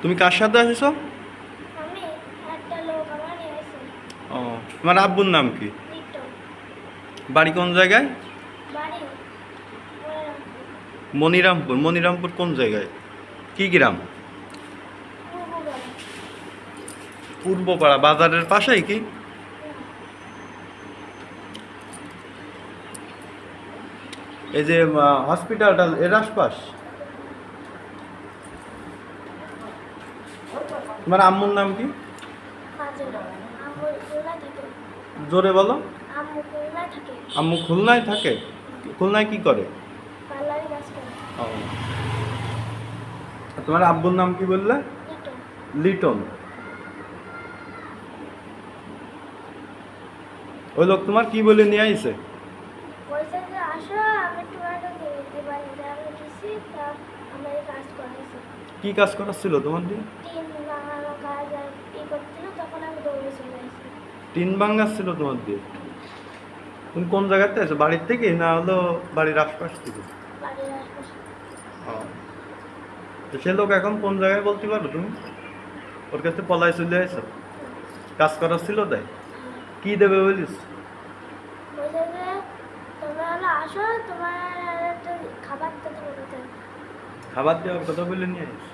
তুমি কার সাথে আসছো? আমি একটা লোক আমার নিয়ে আসছে। ও, তোমার আব্বুর নাম কি? টিকটক বাড়ি কোন জায়গায়? বাড়ি ওরা মনিরামপুর। মনিরামপুর কোন জায়গায়? কি গ্রাম? পূর্ববেলা পূর্বপাড়া বাজারের পাশেই কি? এই যে হসপিটালটা এর আশপাশ? তোমার আম্মুর নাম কি? কাজে আম্মু খুলনা থাকে। জোরে বলো। আম্মু খুলনা থাকে। আম্মু খুলনায় থাকে? খুলনায় কি করে? পার্লারে কাজ করে। ও, আর তোমার আব্বুর নাম কি বললে? টিকটক লিটন। ওই লোক তোমার কি বলে নিয়ে আইছে? বলছে যে আসো আমি তোমাকে এবার আমি দিচ্ছি তা আমরা এই কাজ করেছি। কি কাজ করাচ্ছিল তোমার দিয়ে? টিন লাগানো কাজ আর করছিল তখন আমি দৌড়ে চলে আসি। টিন ভাঙাচ্ছিল তোমার দিয়ে? তুমি কোন জায়গাতে আছো, বাড়ির থেকে না হলো বাড়ির আশপাশ থেকে? বাড়ির আশপাশে ও, তো সে লোক এখন কোন জায়গায় বলতে পারো তুমি? ওর কাছে পলায় চলে আসো? কাজ করাচ্ছিল তাই? কি দেবে বলিস? বলছে যে তোমরা হলো আসো তোমার একটা খাবার দিতে হবে। খাবার দেওয়ার কথা বলে নিয়ে আসিস?